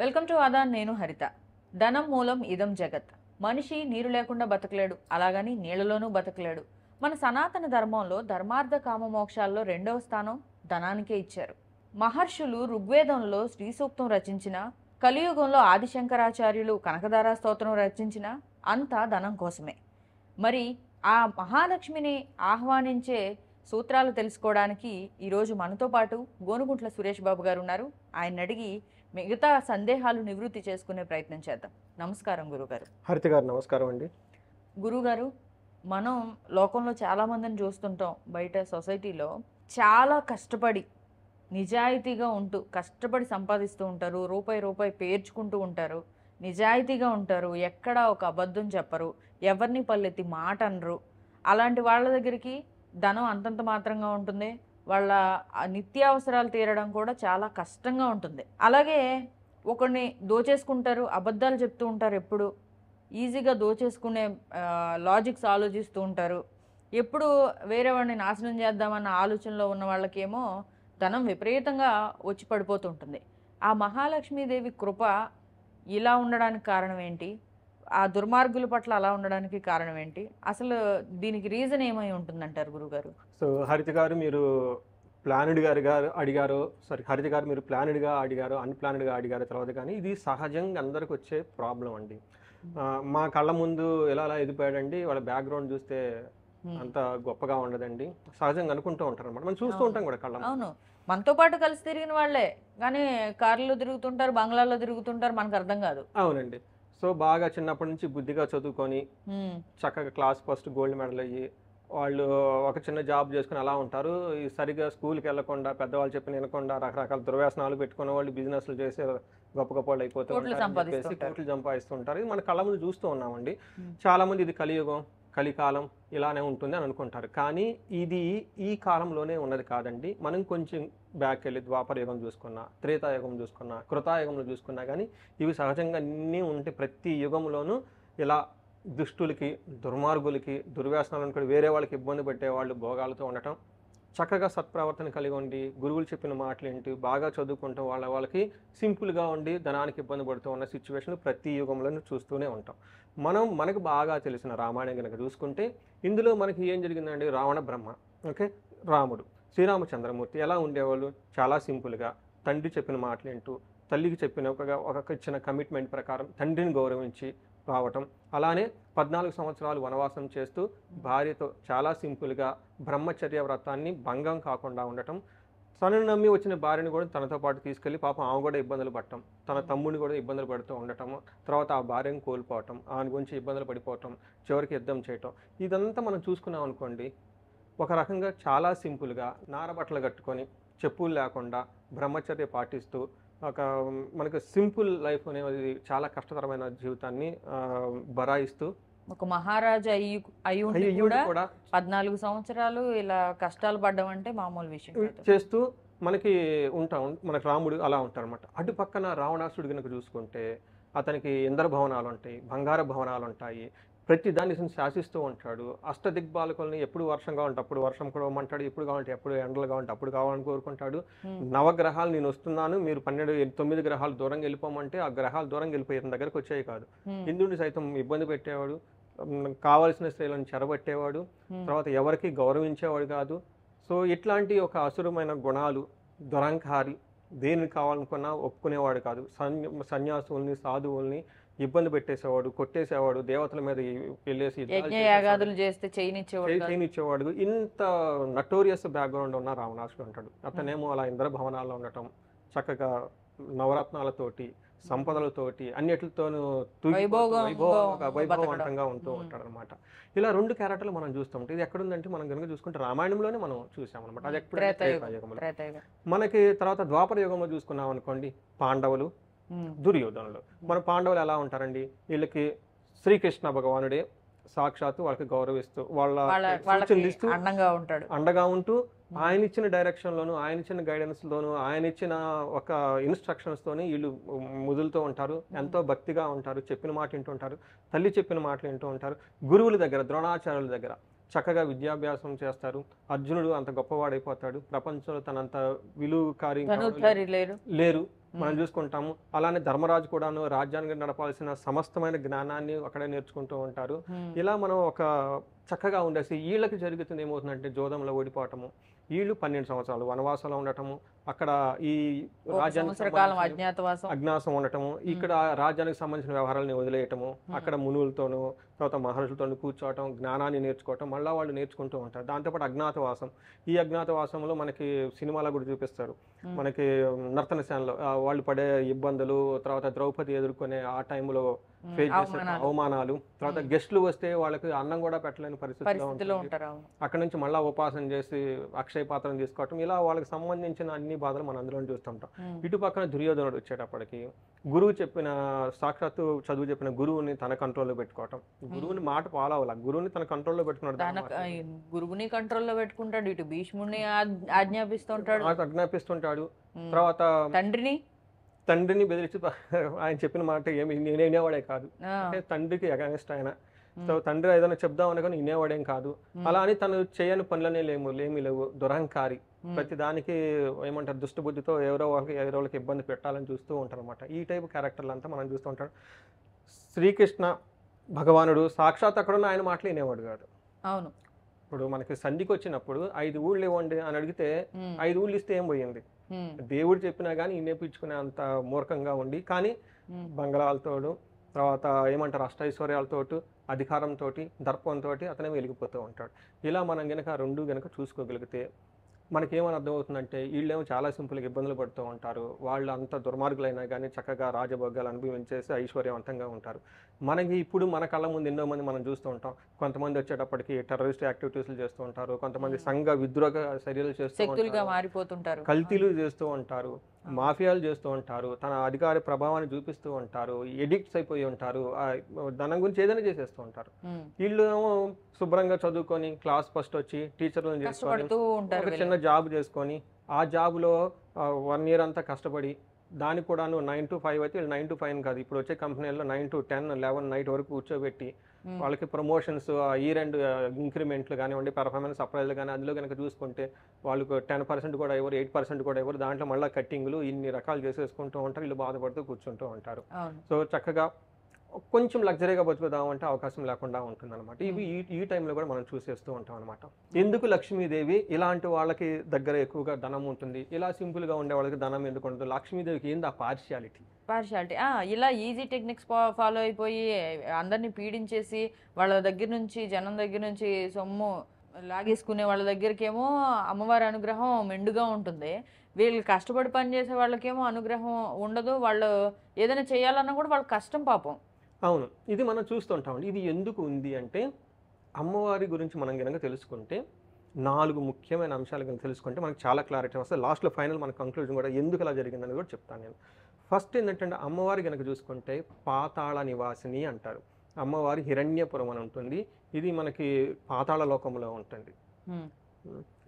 Welcome to Aadan. నేను హరిత. ధనం మూలం ఇదం జగత్. మనిషి నీరు లేకుండా బతకలేడు, అలాగని నీళ్లలోనూ బతకలేడు. మన సనాతన ధర్మంలో ధర్మార్థ కామ మోక్షాల్లో రెండవ స్థానం ధనానికే ఇచ్చారు. మహర్షులు ఋగ్వేదంలో శ్రీ సూక్తం రచించిన, కలియుగంలో ఆదిశంకరాచార్యులు కనకదార స్తోత్రం రచించిన అంతా ధనం కోసమే. మరి ఆ మహాలక్ష్మిని ఆహ్వానించే సూత్రాలు తెలుసుకోవడానికి ఈరోజు మనతో పాటు గోనుగుంట్ల సురేష్ బాబు గారు ఉన్నారు. ఆయన అడిగి మిగతా సందేహాలు నివృత్తి చేసుకునే ప్రయత్నం చేద్దాం. నమస్కారం గురుగారు. హరిత గారు నమస్కారం అండి. గురుగారు, మనం లోకంలో చాలామందిని చూస్తుంటాం. బయట సొసైటీలో చాలా కష్టపడి నిజాయితీగా ఉంటూ కష్టపడి సంపాదిస్తూ ఉంటారు. రూపాయి రూపాయి పేర్చుకుంటూ ఉంటారు. నిజాయితీగా ఉంటారు. ఎక్కడా ఒక అబద్ధం చెప్పరు. ఎవరిని పల్లెత్తి మాట అనరు. అలాంటి వాళ్ళ దగ్గరికి ధనం అంతంత మాత్రంగా ఉంటుంది. వాళ్ళ నిత్యావసరాలు తీరడం కూడా చాలా కష్టంగా ఉంటుంది. అలాగే ఒకరిని దోచేసుకుంటారు, అబద్ధాలు చెప్తూ ఉంటారు. ఎప్పుడు ఈజీగా దోచేసుకునే లాజిక్స్ ఆలోచిస్తూ ఉంటారు. ఎప్పుడు వేరే వాడిని నాశనం చేద్దామన్న ఆలోచనలో ఉన్న వాళ్ళకేమో ధనం విపరీతంగా వచ్చి పడిపోతుంటుంది. ఆ మహాలక్ష్మీదేవి కృప ఇలా ఉండడానికి కారణం ఏంటి? ఆ దుర్మార్గుల పట్ల అలా ఉండడానికి కారణం ఏంటి? అసలు దీనికి రీజన్ ఏమై ఉంటుందంటారు గురుగారు? సో హరిత గారు మీరు హరిత గారు మీరు ప్లానెడ్గా అడిగారు, అన్ప్లానెడ్గా అడిగారు తర్వాత, కానీ ఇది సహజంగా అందరికి వచ్చే ప్రాబ్లం అండి. మా కళ్ళ ముందు ఎలా ఎదిపోయాడండి, వాళ్ళ బ్యాక్గ్రౌండ్ చూస్తే అంత గొప్పగా ఉండదండి, సహజంగా అనుకుంటూ ఉంటారు అనమాట. మనం చూస్తూ ఉంటాం కూడా కళ్ళ. అవును, మనతో పాటు కలిసి తిరిగిన వాళ్ళే, కానీ కార్లో తిరుగుతుంటారు, బంగ్లాల్లో తిరుగుతుంటారు, మనకు అర్థం కాదు. అవునండి. సో బాగా చిన్నప్పటి నుంచి బుద్ధిగా చదువుకొని చక్కగా క్లాస్ ఫస్ట్ గోల్డ్ మెడల్ అయ్యి వాళ్ళు ఒక చిన్న జాబ్ చేసుకుని అలా ఉంటారు. ఈ సరిగా స్కూల్కి వెళ్ళకుండా, పెద్దవాళ్ళు చెప్పిన వినకుండా రకరకాల దుర్వ్యసనాలు పెట్టుకునే వాళ్ళు బిజినెస్లు చేసే గొప్ప గొప్ప వాళ్ళు అయిపోతూ కోట్లు సంపాదిస్తుంటారు. ఇది మన కళ్ళ ముందు చూస్తూ ఉన్నామండి. చాలా మంది ఇది కలియుగం, కలికాలం ఇలానే ఉంటుంది అని అనుకుంటారు. కానీ ఇది ఈ కాలంలోనే ఉన్నది కాదండి. మనం కొంచెం బ్యాక్ వెళ్ళి ద్వాపర యుగం చూసుకున్నా, త్రేతాయుగం చూసుకున్నా, కృతాయుగంలో చూసుకున్నా కానీ ఇవి సహజంగా అన్నీ ఉంటే ప్రతి యుగంలోనూ ఇలా దుష్టులకి, దుర్మార్గులకి, దుర్వ్యసనాలను కూడా వేరే వాళ్ళకి ఇబ్బంది పెట్టేవాళ్ళు భోగాలతో ఉండటం, చక్కగా సత్ప్రవర్తన కలిగి ఉండి గురువులు చెప్పిన మాటలు ఏంటి బాగా చదువుకుంటాం వాళ్ళకి సింపుల్గా ఉండి ధనానికి ఇబ్బంది పడుతూ ఉన్న సిచ్యువేషన్ ప్రతి యుగంలోనూ చూస్తూనే ఉంటాం. మనకు బాగా తెలిసిన రామాయణం కనుక చూసుకుంటే ఇందులో మనకి ఏం జరిగిందండి? రావణ బ్రహ్మ, ఓకే, రాముడు, శ్రీరామచంద్రమూర్తి ఎలా ఉండేవాళ్ళు? చాలా సింపుల్గా తండ్రి చెప్పిన మాటలు వింటూ, తల్లికి చెప్పిన ఒక ఇచ్చిన కమిట్మెంట్ ప్రకారం తండ్రిని గౌరవించి రావటం, అలానే 14 సంవత్సరాలు వనవాసం చేస్తూ భార్యతో చాలా సింపుల్గా బ్రహ్మచర్య వ్రతాన్ని భంగం కాకుండా ఉండటం, తనను నమ్మి వచ్చిన భార్యను కూడా తనతో పాటు తీసుకెళ్ళి పాపం ఆమె కూడా ఇబ్బందులు పడటం, తన తమ్ముడిని కూడా ఇబ్బందులు పడుతూ ఉండటం, తర్వాత ఆ భార్యను కోల్పోవటం, ఆమె గురించి ఇబ్బందులు పడిపోవటం, చివరికి యుద్ధం చేయటం, ఇదంతా మనం చూసుకున్నాం అనుకోండి. ఒక రకంగా చాలా సింపుల్గా నారబట్టలు కట్టుకొని చెప్పులు లేకుండా బ్రహ్మచర్య పాటిస్తూ మనకు సింపుల్ లైఫ్ అనేది చాలా కష్టతరమైన జీవితాన్ని బరాయిస్తూ ఒక మహారాజా అయ్యి కూడా 14 సంవత్సరాలు ఇలా కష్టాలు పడ్డం అంటే మామూలు విషయం చేస్తూ మనకి మనకి రాముడు అలా ఉంటారు అనమాట. అటు పక్కన రావణాసుడు కనుక చూసుకుంటే అతనికి ఇంద్ర భవనాలు ఉంటాయి, బంగార భవనాలు ఉంటాయి, ప్రతి దాన్ని శాసిస్తూ ఉంటాడు. అష్టదిగ్బాలకుల్ని ఎప్పుడు వర్షం కావాలంటే అప్పుడు వర్షం కురవమంటాడు, ఎప్పుడు కావాలంటే ఎప్పుడు ఎండలు కావాలంటే అప్పుడు కావాలని కోరుకుంటాడు. నవగ్రహాలు నేను వస్తున్నాను, మీరు 9 గ్రహాలు దూరంగా వెళ్ళిపోమంటే ఆ గ్రహాలు దూరంగా వెళ్ళిపోయి ఇతని దగ్గరకు వచ్చాయి కాదు. ఇంద్రుడిని సైతం ఇబ్బంది పెట్టేవాడు, కావలసిన స్త్రీలను చెరబట్టేవాడు, తర్వాత ఎవరికి గౌరవించేవాడు కాదు. సో ఇట్లాంటి ఒక అసురమైన గుణాలు, దురంకారి, దేనికి కావాలనుకున్నా ఒప్పుకునేవాడు కాదు. సన్యాసుల్ని, సాధువుల్ని ఇబ్బంది పెట్టేసేవాడు, కొట్టేసేవాడు, దేవతల మీద వెళ్ళేసి చేయనిచ్చేవాడు. ఇంత నటోరియస్ బ్యాక్గ్రౌండ్ ఉన్న రావణాసుడు అంటాడు. అతనేమో అలా ఇంద్ర భవనాల్లో ఉండటం, చక్కగా నవరత్నాలతోటి, సంపదలతోటి, అన్నిటితోనూ వైభవవంతంగా ఉంటూ ఉంటాడు అనమాట. ఇలా 2 క్యారెక్టర్లు మనం చూస్తుంటే ఇది ఎక్కడుందంటే మనం కనుక చూసుకుంటే రామాయణంలోనే మనం చూసామన్నమాట. అది ఎప్పుడు మనకి తర్వాత ద్వాపర యుగంలో చూసుకున్నాం అనుకోండి, పాండవులు, దుర్యోధనులు. మన పాండవులు ఎలా ఉంటారండి? వీళ్ళకి శ్రీకృష్ణ భగవానుడే సాక్షాత్తు వాళ్ళకి గౌరవిస్తూ అండగా ఉంటూ ఆయన ఇచ్చిన డైరెక్షన్లోను, ఆయన ఇచ్చిన గైడెన్స్లోను, ఆయన ఇచ్చిన ఒక ఇన్స్ట్రక్షన్స్తోని వీళ్ళు ముదులుతూ ఉంటారు. ఎంతో భక్తిగా ఉంటారు, చెప్పిన మాట వింటుంటారు, తల్లి చెప్పిన మాటలు వింటూ ఉంటారు. గురువుల దగ్గర, ద్రోణాచార్యుల దగ్గర చక్కగా విద్యాభ్యాసం చేస్తారు. అర్జునుడు అంత గొప్పవాడైపోతాడు, ప్రపంచంలో తనంత విలువకారి లేరు. మనం చూసుకుంటాము. అలానే ధర్మరాజు కూడాను రాజ్యానికి నడపాల్సిన సమస్తమైన జ్ఞానాన్ని అక్కడే నేర్చుకుంటూ ఉంటారు. ఇలా మనం ఒక చక్కగా ఉండేసి వీళ్ళకి జరుగుతుంది ఏమవుతుందంటే జోదంలో ఓడిపోవటము, వీళ్ళు 12 సంవత్సరాలు వనవాసంలో ఉండటము, అక్కడ ఈ ఒక రాజ్యానికి సంవత్సర కాలం సంబంధించిన అజ్ఞాతవాసం. అజ్ఞాసం ఉండటము, ఇక్కడ రాజ్యానికి సంబంధించిన వ్యవహారాలను వదిలేయటము, అక్కడ మునులతోనూ తర్వాత మహర్షులతోనూ కూర్చోవటం, జ్ఞానాన్ని నేర్చుకోవటం, మళ్ళీ వాళ్ళు నేర్చుకుంటూ ఉంటారు. దాంతోపాటు అజ్ఞాతవాసం. ఈ అజ్ఞాతవాసంలో మనకి సినిమాలో కూడా చూపిస్తారు. మనకి నర్తనశాలలో వాళ్ళు పడే ఇబ్బందులు, తర్వాత ద్రౌపది ఎదుర్కొనే ఆ టైంలో ఫేస్ చేసే అవమానాలు, తర్వాత గెస్ట్లు వస్తే వాళ్ళకి అన్నం కూడా పెట్టలేని పరిస్థితిలో ఉంటుంది. ఉంటారు. అక్కడ నుంచి మళ్ళీ ఉపాసన చేసి అక్షయ పాత్రను తీసుకోవటం, ఇలా వాళ్ళకి సంబంధించిన అన్ని బాధలు మనం అందులో చూస్తుంటాం. ఇటు పక్కన దుర్యోధనుడు వచ్చేటప్పటికి గురువు చెప్పిన సాక్షాత్తు చదువు చెప్పిన గురువుని తన కంట్రోల్లో పెట్టుకోవటం, గురువుని మాట ఫాలో అవ్వాలి, గురువుని తన కంట్రోల్లో పెట్టుకున్నాడు. గురువుని కంట్రోల్లో పెట్టుకుంటాడు, ఇటు భీష్ముడిని ఆజ్ఞాపిస్తుంటాడు, తర్వాత తండ్రిని బెదిరించి ఆయన చెప్పిన మాట ఏమి నేనేవాడే కాదు, అంటే తండ్రికి అగైనెస్ట్ ఆయన. సో తండ్రి ఏదైనా చెప్దామని కానీ వినేవాడేం కాదు. అలా అని తను చేయని పనులనే ఏమీ లేవు, దురహంకారి, ప్రతి దానికి ఏమంటారు దుష్టబుద్ధితో ఎవరో వాళ్ళకి ఇబ్బంది పెట్టాలని చూస్తూ ఉంటారు అనమాట. ఈ టైప్ క్యారెక్టర్లు అంతా మనం చూస్తూ ఉంటాం. శ్రీకృష్ణ భగవానుడు సాక్షాత్ అక్కడున్న ఆయన మాటలు వినేవాడు కాదు. అవును, ఇప్పుడు మనకి సంధికి వచ్చినప్పుడు 5 ఊళ్ళు ఇవ్వండి అని అడిగితే 5 ఊళ్ళు ఇస్తే ఏం పోయింది, దేవుడు చెప్పినా కానీ వినేపించుకునే అంత మూర్ఖంగా ఉండి, కానీ బంగళాలతోడు తర్వాత ఏమంటారు అష్టైశ్వర్యాలతోటి, అధికారంతో, దర్పంతో అతనే వెలిగిపోతూ ఉంటాడు. ఇలా మనం గనక రెండు గనక చూసుకోగలిగితే మనకేమని అర్థమవుతుందంటే వీళ్ళేమో చాలా సింపుల్గా ఇబ్బందులు పడుతూ ఉంటారు, వాళ్ళు అంత దుర్మార్గులైనా కానీ చక్కగా రాజభోగాలు అనుభవించేసి ఐశ్వర్యవంతంగా ఉంటారు. మనకి ఇప్పుడు మన కళ్ళ ముందు ఎన్నో మంది మనం చూస్తూ ఉంటాం. కొంతమంది వచ్చేటప్పటికి టెర్రరిస్ట్ యాక్టివిటీస్లు చేస్తూ ఉంటారు, కొంతమంది సంఘ విద్రోహ చర్యలు చేస్తూ మారిపోతుంటారు, కల్తీలు చేస్తూ ఉంటారు, మాఫియాలు చేస్తూ ఉంటారు, తన అధికార ప్రభావాన్ని చూపిస్తూ ఉంటారు, ఎడిక్ట్స్ అయిపోయి ఉంటారు, ధనం గురించి ఏదైనా చేసేస్తూ ఉంటారు. వీళ్ళు ఏమో శుభ్రంగా చదువుకొని క్లాస్ ఫస్ట్ వచ్చి టీచర్లను చేసుకొని ఒక చిన్న జాబ్ చేసుకొని ఆ జాబ్లో 1 year అంతా కష్టపడి దానికి కూడా 9 to 5 అయితే వీళ్ళు 9 to 5 కాదు, ఇప్పుడు వచ్చే కంపెనీల్లో 9 to 10, 11 నైట్ వరకు కూర్చోబెట్టి వాళ్ళకి ప్రమోషన్స్, ఇయర్ ఎండ్ ఇంక్రిమెంట్లు కానివ్వండి, పెర్ఫార్మెన్స్ అప్రైజల్ కానీ అందులో కనుక చూసుకుంటే వాళ్ళకు 10% కూడా ఇవ్వరు, 8% కూడా ఇవ్వరు, దాంట్లో మళ్ళీ కట్టింగ్లు ఇన్ని రకాలు చేసేసుకుంటూ ఉంటారు, వీళ్ళు బాధపడుతూ కూర్చుంటూ ఉంటారు. సో చక్కగా కొంచెం లగ్జరీగా బతుకుదామంటే అవకాశం లేకుండా ఉంటుంది అనమాట. ఇవి ఈ టైంలో కూడా మనం చూసేస్తూ ఉంటాం అనమాట. ఎందుకు లక్ష్మీదేవి ఇలాంటి వాళ్ళకి దగ్గర ఎక్కువగా ధనం ఉంటుంది, ఇలా సింపుల్గా ఉండే వాళ్ళకి ధనం ఎందుకు ఉంటుంది, లక్ష్మీదేవికి ఏంది ఆ పార్షియాలిటీ? ఇలా ఈజీ టెక్నిక్స్ ఫాలో అయిపోయి అందరినీ పీడించేసి వాళ్ళ దగ్గర నుంచి జనం దగ్గర నుంచి సొమ్ము లాగేసుకునే వాళ్ళ దగ్గరికేమో అమ్మవారి అనుగ్రహం మెండుగా ఉంటుంది, వీళ్ళు కష్టపడి పనిచేసే వాళ్ళకేమో అనుగ్రహం ఉండదు, వాళ్ళు ఏదైనా చేయాలన్నా కూడా వాళ్ళ కష్టం పాపం. అవును, ఇది మనం చూస్తుంటామండి. ఇది ఎందుకు ఉంది అంటే అమ్మవారి గురించి మనం కనుక తెలుసుకుంటే 4 ముఖ్యమైన అంశాలు కనుక తెలుసుకుంటే మనకు చాలా క్లారిటీ వస్తుంది. లాస్ట్లో ఫైనల్ మన కంక్లూజన్ కూడా ఎందుకు అలా జరిగిందని కూడా చెప్తాను నేను. ఫస్ట్ ఏంటంటే అమ్మవారి కనుక చూసుకుంటే పాతాళ నివాసిని అంటారు. అమ్మవారి హిరణ్యపురం అని ఉంటుంది, ఇది మనకి పాతాళ లోకంలో ఉంటుంది.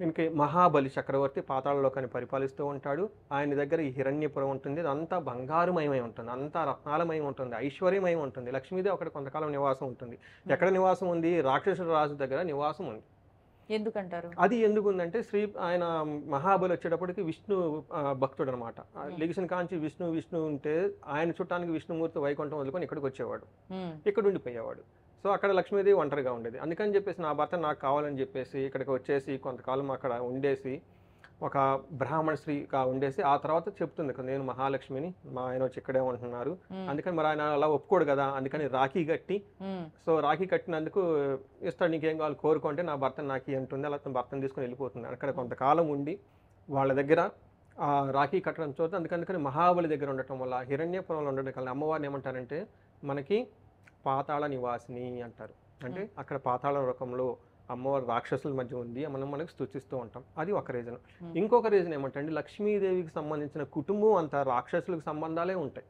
ఇంకే మహాబలి చక్రవర్తి పాతాళ లోకాన్ని పరిపాలిస్తూ ఉంటాడు, ఆయన దగ్గర ఈ హిరణ్యపురం ఉంటుంది, అదంతా బంగారుమయమై ఉంటుంది, అంతా రత్నాలమయం ఉంటుంది, ఐశ్వర్యమయం ఉంటుంది. లక్ష్మీదేవి అక్కడ కొంతకాలం నివాసం ఉంటుంది. ఎక్కడ నివాసం ఉంది? రాక్షసుల రాజు దగ్గర నివాసం ఉంది. ఎందుకంటారు? అది ఎందుకుందంటే ఆయన మహాబలి వచ్చేటప్పటికి విష్ణు భక్తుడు అనమాట. లెగిసిన కాంచి విష్ణు ఉంటే ఆయన చుట్టానికి విష్ణుమూర్తి వైకుంఠం వదులుకొని ఇక్కడికి వచ్చేవాడు, ఇక్కడ ఉండిపోయేవాడు. సో అక్కడ లక్ష్మీదేవి ఒంటరిగా ఉండేది. అందుకని చెప్పేసి నా భర్త నాకు కావాలని చెప్పేసి ఇక్కడికి వచ్చేసి కొంతకాలం అక్కడ ఉండేసి ఒక బ్రాహ్మణ స్త్రీగా ఉండేసి ఆ తర్వాత చెప్తుంది నేను మహాలక్ష్మిని, మా ఆయన వచ్చి ఇక్కడే ఉంటున్నారు, అందుకని మరి ఆయన అలా ఒప్పుకోడు కదా, అందుకని రాఖీ కట్టి, సో రాఖీ కట్టినందుకు ఇస్తాడు, నీకేం కావాలి కోరుకుంటే నా భర్తను నాకు అంటుంది, అలా తన భర్తను తీసుకుని వెళ్ళిపోతుంది. అక్కడ కొంతకాలం ఉండి వాళ్ళ దగ్గర ఆ రాఖీ కట్టడం చూస్తే అందుకని మహాబలి దగ్గర ఉండటం వల్ల హిరణ్యపురంలో ఉండడం వల్ల అమ్మవారిని ఏమంటారంటే మనకి పాతాళ నివాసిని అంటారు. అంటే అక్కడ పాతాళ లోకంలో అమ్మవారి రాక్షసుల మధ్య ఉంది మనకు స్తుతిస్తూ ఉంటాం. అది ఒక రీజన్. ఇంకొక రీజన్ ఏమంటే లక్ష్మీదేవికి సంబంధించిన కుటుంబం అంతా రాక్షసులకు సంబంధాలే ఉంటాయి.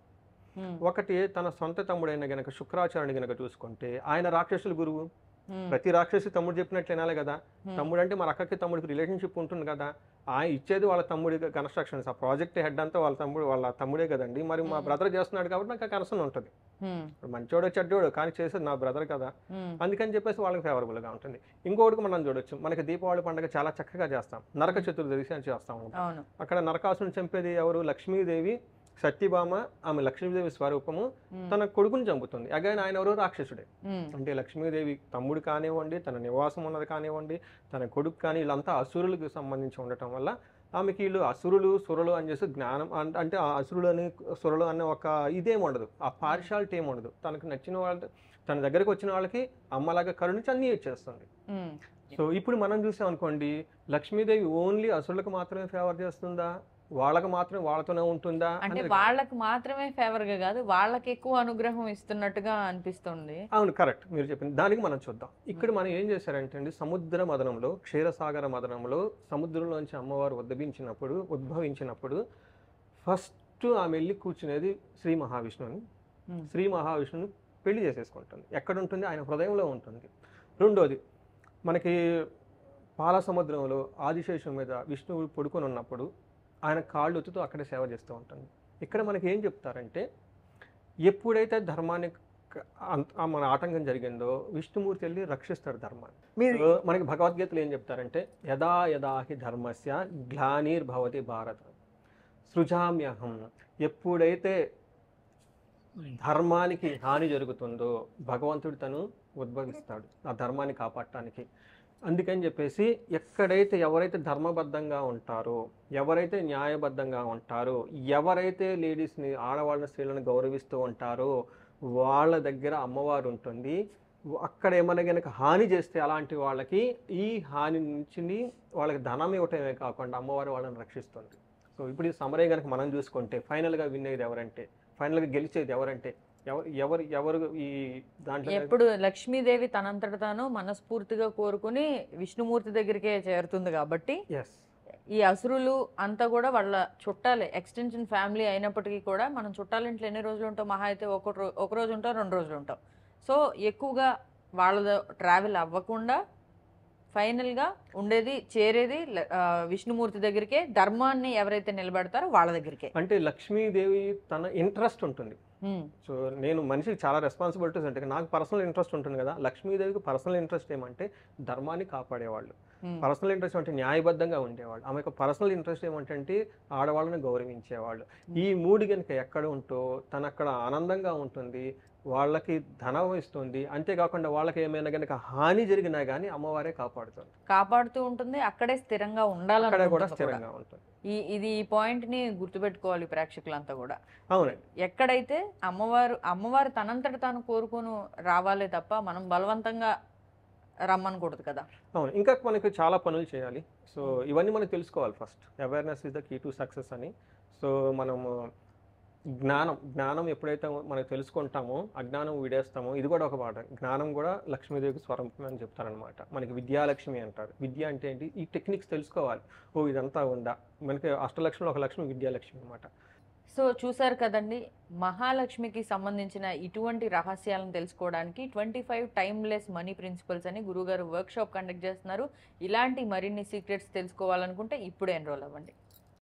ఒకటి తన సొంత తమ్ముడైన గనక శుక్రాచార్యుని గనక చూసుకుంటే ఆయన రాక్షసుల గురువు, ప్రతి రాక్షసి తమ్ముడు చెప్పినట్లు వినాలి కదా, తమ్ముడు అంటే మన అక్కకి తమ్ముడికి రిలేషన్షిప్ ఉంటుంది కదా, ఆయన ఇచ్చేది వాళ్ళ తమ్ముడి కన్స్ట్రక్షన్స్, ఆ ప్రాజెక్ట్ హెడ్ అంతా వాళ్ళ తమ్ముడే కదండి, మరి మా బ్రదర్ చేస్తున్నాడు కాబట్టి నాకు ఆ కనెక్షన్ ఉంటుంది, మంచోడు చెడ్డోడు కానీ చేసేది నా బ్రదర్ కదా, అందుకని చెప్పేసి వాళ్ళకి ఫేవరబుల్గా ఉంటుంది. ఇంకొకటి మనం చూడొచ్చు, మనకి దీపావళి పండుగ చాలా చక్కగా చేస్తాం, నరక చతుర్దశి అని చేస్తాం. అక్కడ నరకాసుని చంపేది ఎవరు? లక్ష్మీదేవి సత్యభామ ఆమె లక్ష్మీదేవి స్వరూపము తన కొడుకుని చంపుతుంది. అగైన్ ఆయన ఎవరో రాక్షసుడే. అంటే లక్ష్మీదేవి తమ్ముడు కానివ్వండి, తన నివాసం ఉన్నది కానివ్వండి, తన కొడుకు కానీ వీళ్ళంతా అసురులకు సంబంధించి ఉండటం వల్ల ఆమెకి వీళ్ళు అసురులు సురలు అని చేసి జ్ఞానం అంటే ఆ అసురులు అని సురలు అనే ఒక ఇదేం ఉండదు, ఆ పార్షాలిటీ ఏమి ఉండదు. తనకు నచ్చిన వాళ్ళ తన దగ్గరకు వచ్చిన వాళ్ళకి అమ్మలాగా కరుణించి అన్నీ ఇచ్చేస్తుంది. సో ఇప్పుడు మనం చూసాం అనుకోండి, లక్ష్మీదేవి ఓన్లీ అసురులకు మాత్రమే ఫేవర్ చేస్తుందా, వాళ్ళకి మాత్రమే వాళ్ళతోనే ఉంటుందా అంటే వాళ్ళకి మాత్రమే ఫేవర్ గా కాదు, వాళ్ళకి ఎక్కువ అనుగ్రహం ఇస్తున్నట్టుగా అనిపిస్తుంది. అవును, కరెక్ట్ మీరు చెప్పింది. దానికి మనం చూద్దాం. ఇక్కడ మనం ఏం చేశారంటే అండి, సముద్ర మదనంలో, క్షీరసాగర మదనంలో సముద్రంలోంచి అమ్మవారు ఉద్భవించినప్పుడు ఫస్ట్ ఆమె వెళ్ళి కూర్చునేది శ్రీ మహావిష్ణువుని. శ్రీ మహావిష్ణువుని పెళ్లి చేసేసుకుంటుంది. ఎక్కడ ఉంటుంది? ఆయన హృదయంలో ఉంటుంది. రెండోది, మనకి పాల సముద్రంలో ఆదిశేషం మీద విష్ణువు పడుకొని ఉన్నప్పుడు ఆయన కాళ్ళు ఒత్తుతూ అక్కడే సేవ చేస్తూ ఉంటుంది. ఇక్కడ మనకి ఏం చెప్తారంటే, ఎప్పుడైతే ధర్మాన్ని మన ఆటంకం జరిగిందో విష్ణుమూర్తి వెళ్ళి రక్షిస్తాడు ధర్మాన్ని. మనకి భగవద్గీతలో ఏం చెప్తారంటే, యదా యదా హి ధర్మస్య గ్లానిర్భవతి భారత సృజామ్యహం. ఎప్పుడైతే ధర్మానికి హాని జరుగుతుందో భగవంతుడు తను ఉద్భవిస్తాడు ఆ ధర్మాన్ని కాపాడటానికి. అందుకని చెప్పేసి ఎక్కడైతే ఎవరైతే ధర్మబద్ధంగా ఉంటారో, ఎవరైతే న్యాయబద్ధంగా ఉంటారో, ఎవరైతే లేడీస్ని, ఆడవాళ్ళ స్త్రీలను గౌరవిస్తూ ఉంటారో వాళ్ళ దగ్గర అమ్మవారు ఉంటుంది. అక్కడ ఏమైనా కనుక హాని చేస్తే అలాంటి వాళ్ళకి ఈ హాని నుంచి వాళ్ళకి ధనం ఇవ్వటమే కాకుండా అమ్మవారు వాళ్ళని రక్షిస్తుంది. సో ఇప్పుడు ఈ సమరే కనుక మనం చూసుకుంటే ఫైనల్గా వినేది ఎవరంటే, ఫైనల్గా గెలిచేది ఎవరంటే ఎవరు ఎవరు ఈ దాంట్లో ఎప్పుడు లక్ష్మీదేవి తనంతట తాను మనస్ఫూర్తిగా కోరుకుని విష్ణుమూర్తి దగ్గరికే చేరుతుంది కాబట్టి ఈ అసురులు అంతా కూడా వాళ్ళ చుట్టాలే, ఎక్స్టెన్షన్ ఫ్యామిలీ అయినప్పటికీ కూడా మనం చుట్టాలింట్లో ఎన్ని రోజులు ఉంటాం? మహా అయితే ఒక రోజు ఉంటాం, 2 రోజులు ఉంటాం. సో ఎక్కువగా వాళ్ళ ట్రావెల్ అవ్వకుండా ఫైనల్గా ఉండేది, చేరేది విష్ణుమూర్తి దగ్గరికే. ధర్మాన్ని ఎవరైతే నిలబెడతారో వాళ్ళ దగ్గరికే. అంటే లక్ష్మీదేవి తన ఇంట్రెస్ట్ ఉంటుంది. సో నేను మనిషికి చాలా రెస్పాన్సిబిలిటీస్ ఉంటాయి. నాకు పర్సనల్ ఇంట్రెస్ట్ ఉంటుంది కదా, లక్ష్మీదేవికి పర్సనల్ ఇంట్రెస్ట్ ఏమంటే ధర్మాన్ని కాపాడేవాళ్ళు. పర్సనల్ ఇంట్రెస్ట్ అంటే న్యాయబద్ధంగా ఉండేవాళ్ళు. ఆమెకు పర్సనల్ ఇంట్రెస్ట్ ఏమంటే ఆడవాళ్ళని గౌరవించేవాళ్ళు. ఈ 3 కనుక ఎక్కడ ఉంటో తను అక్కడ ఆనందంగా ఉంటుంది, వాళ్ళకి ధనం ఇస్తుంది. అంతేకాకుండా వాళ్ళకి ఏమైనా కనుక హాని జరిగినా కానీ అమ్మవారే కాపాడుతూ ఉంటుంది. అక్కడే స్థిరంగా ఉండాలి, అక్కడ కూడా స్థిరంగా ఉంటుంది. ఈ పాయింట్ ని గుర్తుపెట్టుకోవాలి ప్రేక్షకులంతా కూడా. అవునండి, ఎక్కడైతే అమ్మవారు తనంతట తాను కోరుకుని రావాలే తప్ప మనం బలవంతంగా రమ్మనకూడదు కదా. అవును, ఇంకా మనకి చాలా పనులు చేయాలి. సో ఇవన్నీ మనం తెలుసుకోవాలి. First awareness is the key to success అని. సో మనము జ్ఞానం ఎప్పుడైతే మనం తెలుసుకుంటామో అజ్ఞానం విడేస్తామో, ఇది కూడా ఒక మాట. జ్ఞానం కూడా లక్ష్మీదేవికి స్వరూపం అని చెప్తారనమాట. మనకి విద్యాలక్ష్మి అంటారు. విద్య అంటే ఏంటి? ఈ టెక్నిక్స్ తెలుసుకోవాలి. ఇదంతా ఉందా? మనకి అష్టలక్ష్మిలో ఒక లక్ష్మి విద్యాలక్ష్మి అనమాట. సో చూసారు కదండి, మహాలక్ష్మికి సంబంధించిన ఇటువంటి రహస్యాలను తెలుసుకోవడానికి 25 టైమ్లెస్ మనీ ప్రిన్సిపల్స్ అని గురుగారు వర్క్షాప్ కండక్ట్ చేస్తున్నారు. ఇలాంటి మరిన్ని సీక్రెట్స్ తెలుసుకోవాలనుకుంటే ఇప్పుడే ఎన్రోల్ అవ్వండి.